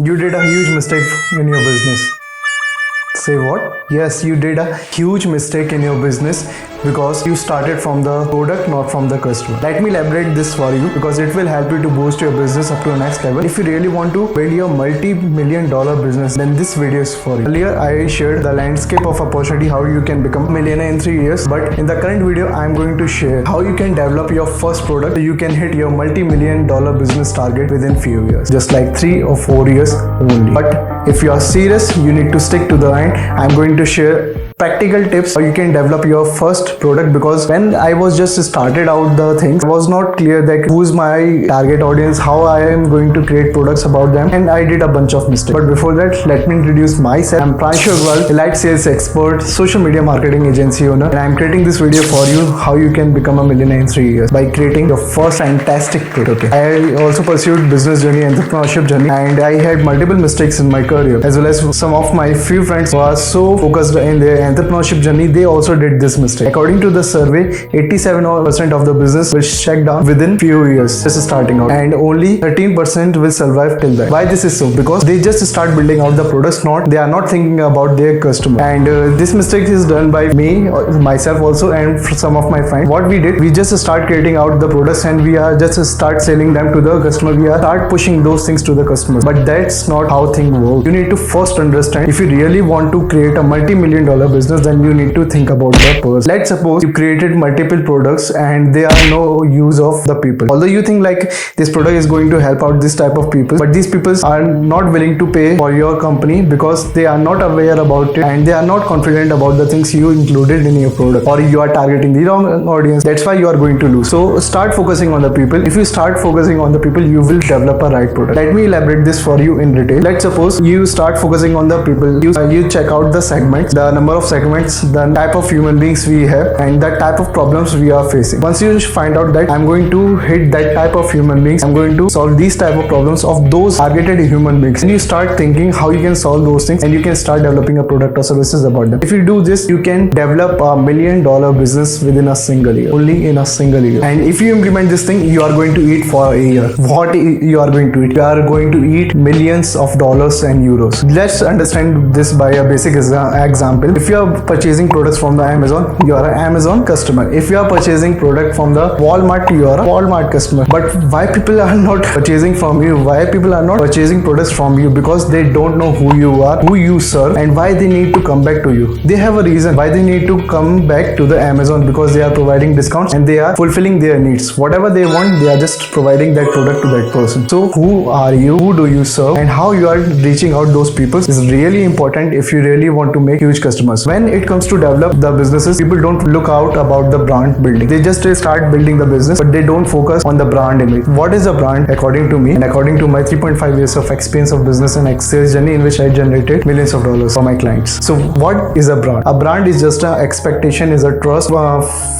You did a huge mistake in your business. Say what? Yes, you did a huge mistake in your business because you started from the product, not from the customer. Let me elaborate this for you because it will help you to boost your business up to the next level. If you really want to build your multi-million-dollar business, then this video is for you. Earlier, I shared the landscape of opportunity, how you can become a millionaire in 3 years. But in the current video, I'm going to share how you can develop your first product so you can hit your multi-million-dollar business target within few years, just like 3 or 4 years only. But if you are serious, you need to stick to the end. I'm going to share practical tips how you can develop your first product, because when I was just started out the things, I was not clear that who's my target audience, how I am going to create products about them, and I did a bunch of mistakes. But before that, let me introduce myself. I'm Pranshu, Agrawal, elite sales expert, social media marketing agency owner, and I'm creating this video for you how you can become a millionaire in 3 years by creating your first fantastic product. I also pursued business journey, entrepreneurship journey, and I had multiple mistakes in my career, as well as some of my few friends who are so focused in their entrepreneurship journey, they also did this mistake. According to the survey, 87% of the business will shut down within few years just starting out, and only 13% will survive till that. Why this is so? Because they just start building out the products, they are not thinking about their customer. And this mistake is done by me, myself also, and some of my friends. What we did, we just start creating out the products and we are just start selling them to the customer. We are start pushing those things to the customers. But that's not how things work. You need to first understand, if you really want to create a multi-million-dollar business, then you need to think about the person. Let's suppose you created multiple products and they are no use of the people. Although you think like this product is going to help out this type of people, but these people are not willing to pay for your company because they are not aware about it and they are not confident about the things you included in your product, or you are targeting the wrong audience. That's why you are going to lose. So start focusing on the people. If you start focusing on the people, you will develop a right product. Let me elaborate this for you in detail. Let's suppose you start focusing on the people. You check out the segments, the number of segments, the type of human beings we have, and the type of problems we are facing. Once you find out that I'm going to hit that type of human beings, I'm going to solve these type of problems of those targeted human beings, and you start thinking how you can solve those things, and you can start developing a product or services about them. If you do this, you can develop a $1 million business within a single year, only in a single year. And if you implement this thing, you are going to eat for a year. What you are going to eat? You are going to eat millions of dollars and euros. Let's understand this by a basic example. If you are purchasing products from the Amazon, you are an Amazon customer. If you are purchasing product from the Walmart, you are a Walmart customer. But why people are not purchasing from you? Why people are not purchasing products from you? Because they don't know who you are, who you serve, and why they need to come back to you. They have a reason why they need to come back to the Amazon, because they are providing discounts and they are fulfilling their needs. Whatever they want, they are just providing that product to that person. So who are you? Who do you serve? And how you are reaching out those people is really important if you really want to make huge customers. When it comes to develop the businesses, people don't look out about the brand building. They just start building the business, but they don't focus on the brand image. What is a brand? According to me and according to my 3.5 years of experience of business and sales journey, in which I generated millions of dollars for my clients. So what is a brand? A brand is just an expectation, is a trust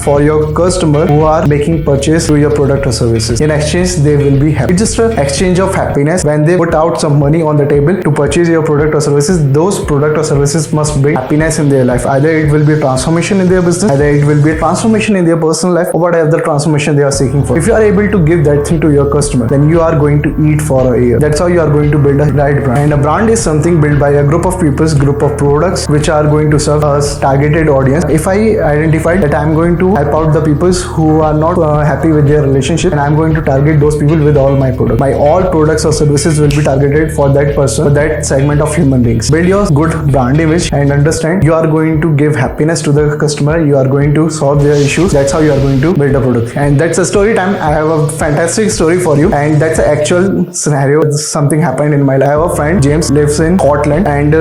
for your customer who are making purchase to your product or services. In exchange, they will be happy. It's just an exchange of happiness. When they put out some money on the table to purchase your product or services, those product or services must bring happiness in their life. Either it will be a transformation in their business, either it will be a transformation in their personal life, or whatever the transformation they are seeking for. If you are able to give that thing to your customer, then you are going to eat for a year. That's how you are going to build a right brand. And a brand is something built by a group of people, group of products which are going to serve a targeted audience. If I identify that I'm going to help out the people who are not happy with their relationship, and I'm going to target those people with all my products. My all products or services will be targeted for that person, for that segment of human beings. Build your good brand image and understand you are going to give happiness to the customer. You are going to solve their issues. That's how you are going to build a product. And that's a story time. I have a fantastic story for you, and that's an actual scenario. Something happened in my life. I have a friend, James, lives in Scotland, and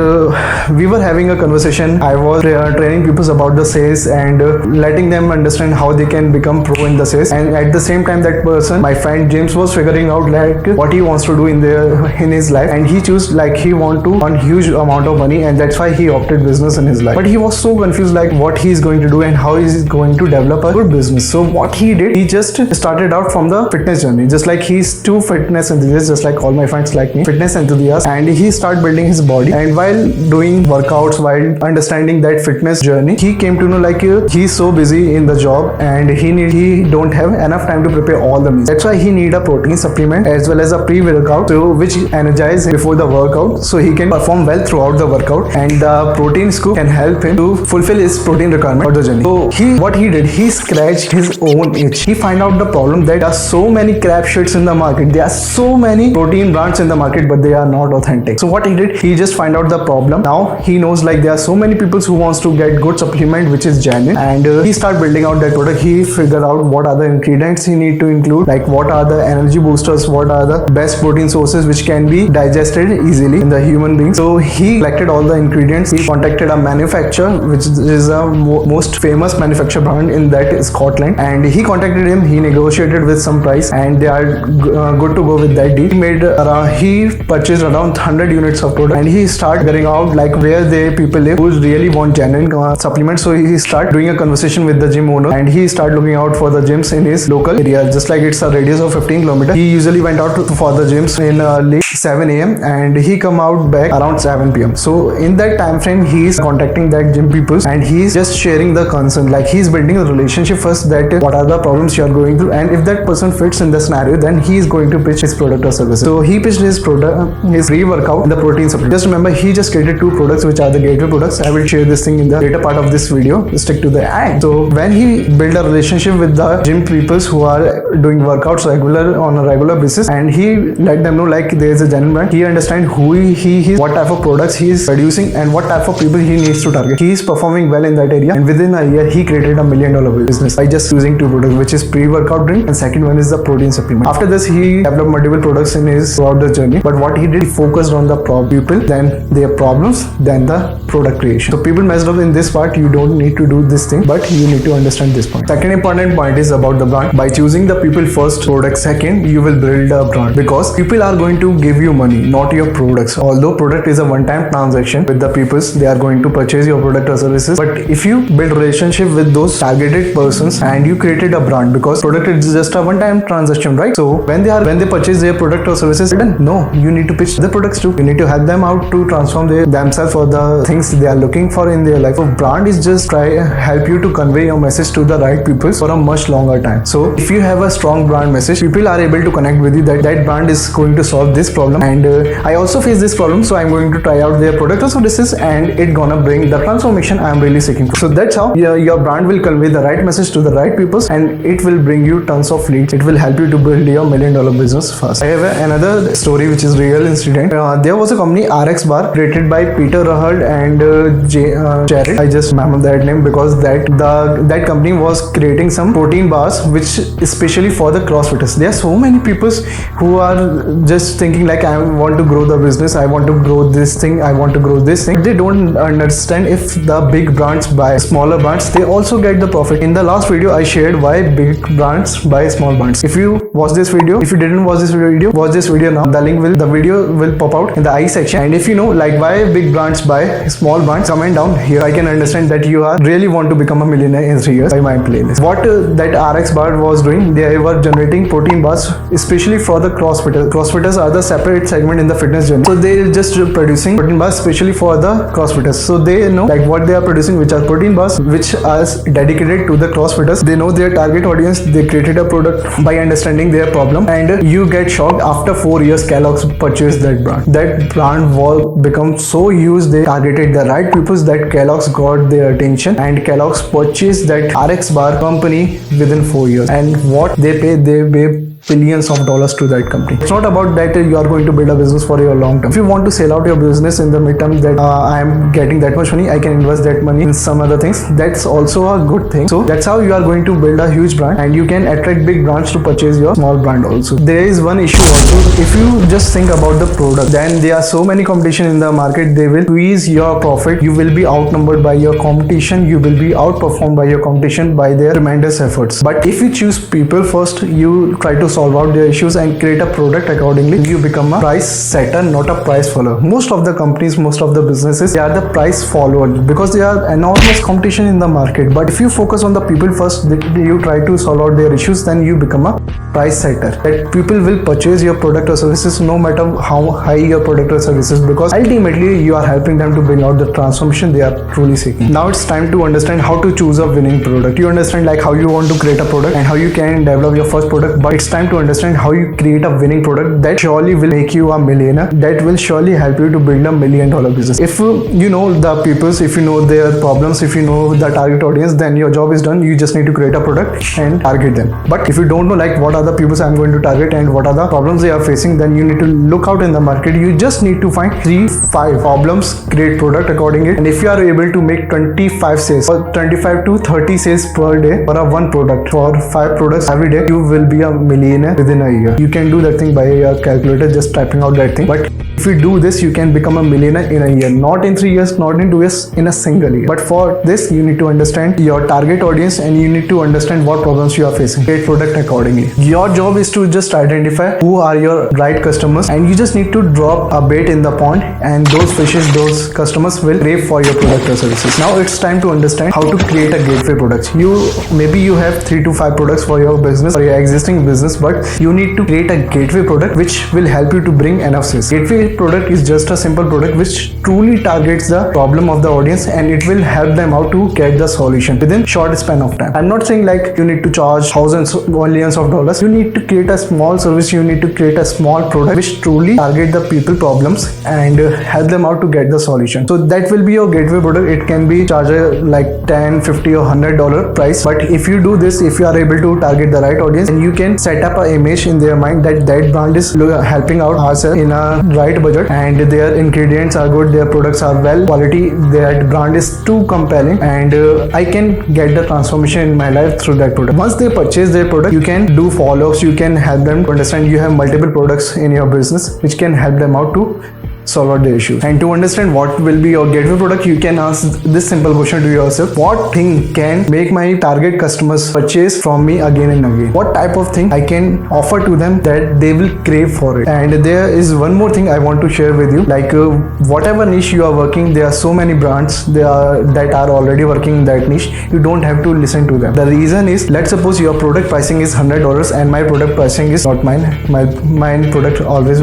we were having a conversation. I was training people about the sales and letting them understand how they can become pro in the sales. And at the same time, that person, my friend James, was figuring out like what he wants to do in his life, and he chose like he want to earn huge amount of money, and that's why he opted business in his life. life. But he was so confused like what he is going to do and how he is going to develop a good business. So what he did, he just started out from the fitness journey. Just like he's too fitness enthusiast, just like all my friends like me, fitness enthusiast, and he started building his body. And while doing workouts, while understanding that fitness journey, he came to know like he's so busy in the job and he don't have enough time to prepare all the meals. That's why he need a protein supplement as well as a pre-workout, so which energize him before the workout, so he can perform well throughout the workout, and the protein scoop can help him to fulfill his protein requirement for the journey. So what he did, he scratched his own itch. He find out the problem that there are so many crap shits in the market. There are so many protein brands in the market, but they are not authentic. So what he did, he just find out the problem. Now he knows like there are so many people who wants to get good supplement which is genuine, and he start building out that product. He figure out what are the ingredients he need to include, like what are the energy boosters, what are the best protein sources which can be digested easily in the human being. So he collected all the ingredients. He contacted a manufacturer which is a most famous manufacturer brand in that Scotland, and he contacted him. He negotiated with some price and they are good to go with that deal. He purchased around 100 units of product, and he started figuring out like where the people live who really want genuine supplements. So he started doing a conversation with the gym owner, and he started looking out for the gyms in his local area. Just like it's a radius of 15 kilometers, he usually went out for the gyms in late 7 a.m. and he come out back around 7 p.m. So in that time frame, he is contacting that gym people and he's just sharing the concern, like he's building a relationship first, that what are the problems you are going through, and if that person fits in the scenario, then he is going to pitch his product or service. So he pitched his product, his pre-workout and the protein supplement. Just remember, he just created two products which are the gateway products. I will share this thing in the later part of this video. Stick to the end. So when he built a relationship with the gym people who are doing workouts on a regular basis, and he let them know like there is a genuine brand, he understand who he is, what type of products he is producing, and what type of people he needs to target. He is performing well in that area, and within a year he created $1 million business by just using two products, which is pre-workout drink and second one is the protein supplement. After this, he developed multiple products in his throughout the journey, but what he did, he focused on the people, then their problems, then the product creation. So people messed up in this part. You don't need to do this thing, but you need to understand this point. Second important point is about the brand. By choosing the people first, product second, you will build a brand, because people are going to give you money, not your products. Although product is a one-time transaction with the people, they are going to purchase your product or services, but if you build relationship with those targeted persons and you created a brand, because product is just a one-time transaction, right? So when they purchase their product or services, then no, you need to pitch the products too. You need to help them out to transform themselves for the things they are looking for in their life. So brand is just help you to convey your message to the right people for a much longer time. So if you have a strong brand message, people are able to connect with you that brand is going to solve this problem, and I also face this problem, so I'm going to try out their product or services, and it gonna bring the transformation I'm really seeking for. So that's how your brand will convey the right message to the right people, and it will bring you tons of leads. It will help you to build your $1 million business fast. I have another story which is real incident. There was a company, RX Bar, created by Peter Rahard and Jared. I just remember that name because that company was creating some protein bars which especially for the Crossfitters. There are so many people who are just thinking like, I want to grow the business, I want to grow this thing, I want to grow this thing. They don't understand if the big brands buy smaller brands, they also get the profit. In the last video, I shared why big brands buy small brands. If you watch this video, if you didn't watch this video, watch this video now. The video will pop out in the I section. And if you know like why big brands buy small brands, comment down here. I can understand that you are really want to become a millionaire in 3 years by my playlist. What that RX Bar was doing, they were generating protein bars especially for the Crossfitters. Crossfitters are the separate segment in the fitness journey. So they just producing protein bars especially for the Crossfitters. So they know like what they are producing, which are protein bars which are dedicated to the Crossfitters. They know their target audience. They created a product by understanding their problem, and you get shocked, after 4 years Kellogg's purchased that brand. That brand was become so huge, they targeted the right people that Kellogg's got their attention, and Kellogg's purchased that RX Bar company within 4 years. And what they pay billions of dollars to that company. It's not about that you are going to build a business for your long term. If you want to sell out your business in the midterm, that I am getting that much money, I can invest that money in some other things, that's also a good thing. So that's how you are going to build a huge brand, and you can attract big brands to purchase your small brand also. There is one issue also. If you just think about the product, then there are so many competition in the market, they will squeeze your profit. You will be outnumbered by your competition. You will be outperformed by your competition by their tremendous efforts. But if you choose people first, you try to solve out their issues and create a product accordingly. You become a price setter, not a price follower. Most of the companies, most of the businesses, they are the price followers because they are enormous competition in the market. But if you focus on the people first, you try to solve out their issues, then you become a price setter. That people will purchase your product or services no matter how high your product or services, because ultimately you are helping them to bring out the transformation they are truly seeking. Now it's time to understand how to choose a winning product. You understand like how you want to create a product and how you can develop your first product, but it's time to understand how you create a winning product that surely will make you a millionaire, that will surely help you to build $1 million business. If you know the peoples, if you know their problems, if you know the target audience, then your job is done. You just need to create a product and target them. But if you don't know like what are the peoples I'm going to target and what are the problems they are facing, then you need to look out in the market. You just need to find 3-5 problems, create product accordingly, and if you are able to make 25 sales or 25 to 30 sales per day for a one product, for 5 products every day, you will be a millionaire within a year. You can do that thing by a calculator, just typing out that thing. But if you do this, you can become a millionaire in a year, not in 3 years, not in 2 years, in a single year. But for this, you need to understand your target audience and you need to understand what problems you are facing. Create product accordingly. Your job is to just identify who are your right customers, and you just need to drop a bait in the pond, and those fishes, those customers will crave for your product or services. Now it's time to understand how to create a gateway product. Maybe you have 3 to 5 products for your business or your existing business, but you need to create a gateway product which will help you to bring enough sales. Gateway product is just a simple product which truly targets the problem of the audience, and it will help them out to get the solution within short span of time. I'm not saying like you need to charge thousands or millions of dollars. You need to create a small service, you need to create a small product which truly target the people problems and help them out to get the solution. So that will be your gateway product. It can be charged like $10, $50 or $100 price, but if you do this, if you are able to target the right audience, and you can set up an image in their mind that brand is helping out ourselves in a right budget, and their ingredients are good, their products are well quality, that brand is too compelling, and I can get the transformation in my life through that product. Once they purchase their product, you can do follow-ups, you can help them to understand you have multiple products in your business which can help them out to solve out the issue. And to understand what will be your gateway product, you can ask this simple question to yourself: what thing can make my target customers purchase from me again and again? What type of thing I can offer to them that they will crave for it? And there is one more thing I want to share with you, like whatever niche you are working, there are so many brands that are already working in that niche. You don't have to listen to them. The reason is, let's suppose your product pricing is $100 and my product pricing is not mine. My product always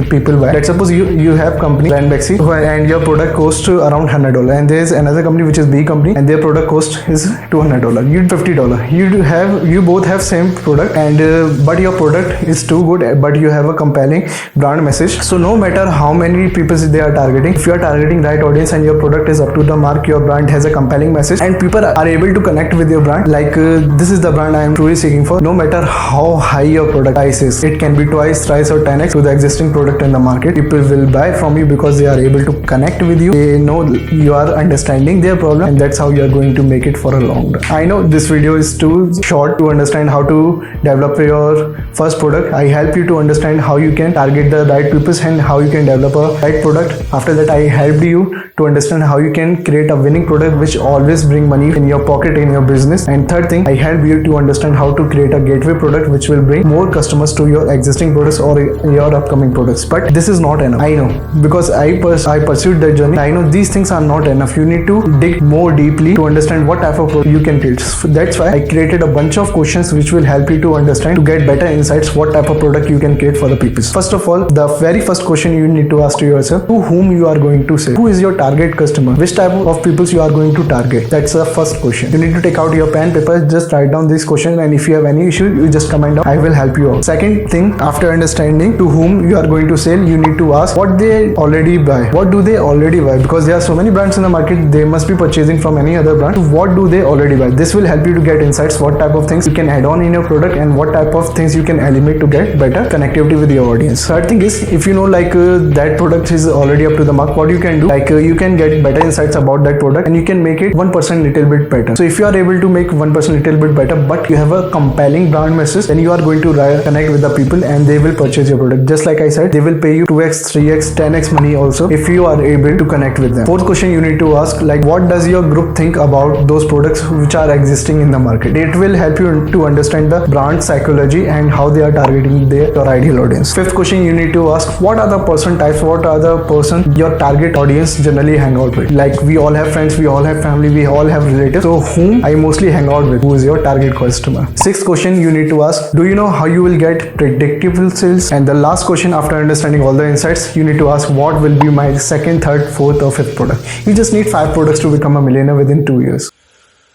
people buy. Let's suppose you have company Brand Bexy and your product costs around $100, and there is another company which is B company and their product cost is $200. You $50. You both have same product, and but your product is too good, but you have a compelling brand message. So no matter how many people they are targeting, if you are targeting right audience and your product is up to the mark, your brand has a compelling message, and people are able to connect with your brand, like this is the brand I am truly seeking for. No matter how high your product price is, it can be twice, thrice or 10x to the existing product in the market. People will buy from you because they are able to connect with you. They know you are understanding their problem, and that's how you are going to make it for a long run. I know this video is too short to understand how to develop your first product. I help you to understand how you can target the right people and how you can develop a right product. After that, I helped you to understand how you can create a winning product which always bring money in your pocket in your business. And third thing, I help you to understand how to create a gateway product which will bring more customers to your existing products or your upcoming products. But this is not enough. I know, because I pursued that journey. I know these things are not enough. You need to dig more deeply to understand what type of product you can create. So that's why I created a bunch of questions which will help you to understand, to get better insights, what type of product you can create for the people. First of all, the very first question you need to ask to yourself: to whom you are going to sell? Who is your target customer? Which type of people you are going to target? That's the first question. You need to take out your pen, paper, just write down this question, and if you have any issue, you just comment down. I will help you out. Second thing, after understanding to whom you are going to sell, you need to ask what they already buy. What do they already buy? Because there are so many brands in the market, they must be purchasing from any other brand. What do they already buy? This will help you to get insights, what type of things you can add on in your product and what type of things you can eliminate to get better connectivity with your audience. Third thing is, if you know that product is already up to the mark, what you can do, you can get better insights about that product and you can make it 1% little bit better. So if you are able to make 1% little bit better, but you have a compelling brand message, then you are going to connect with the people and they will purchase your product. Just like I said, they will pay you 2x, 3x, 10x money also if you are able to connect with them. Fourth question you need to ask, like, what does your group think about those products which are existing in the market? It will help you to understand the brand psychology and how they are targeting your ideal audience. Fifth question you need to ask, what are the person types, what are the person your target audience generally hang out with? Like, we all have friends, we all have family, we all have relatives, so whom I mostly hang out with? Who is your target customer? Sixth question you need to ask, do you know how you will get predictable sales? And the last question, after understanding all the insights, you need to ask, what will be my second, third, fourth or fifth product? You just need 5 products to become a millionaire within 2 years.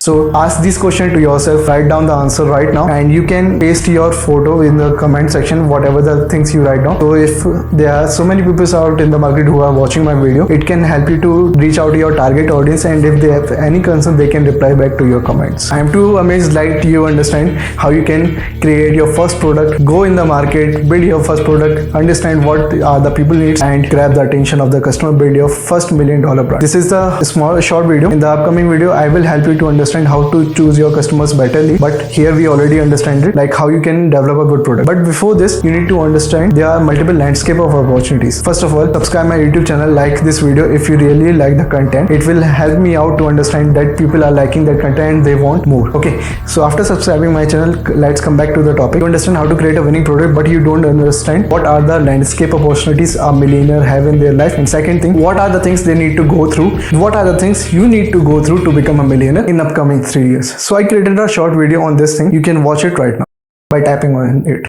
So ask this question to yourself, write down the answer right now, and you can paste your photo in the comment section, whatever the things you write down. So if there are so many people out in the market who are watching my video, it can help you to reach out to your target audience, and if they have any concern, they can reply back to your comments. I am too amazed like you understand how you can create your first product, go in the market, build your first product, understand what are the people needs, and grab the attention of the customer, build your first $1 million brand. This is the small short video. In the upcoming video, I will help you to understand how to choose your customers betterly, but here we already understand it, like how you can develop a good product. But before this, you need to understand there are multiple landscape of opportunities. First of all, subscribe my YouTube channel, like this video if you really like the content. It will help me out to understand that people are liking that content and they want more. Okay, so after subscribing my channel, let's come back to the topic. You understand how to create a winning product, but you don't understand what are the landscape opportunities a millionaire have in their life. And second thing, what are the things they need to go through, what are the things you need to go through to become a millionaire in upcoming 3 years. So I created a short video on this thing. You can watch it right now by tapping on it.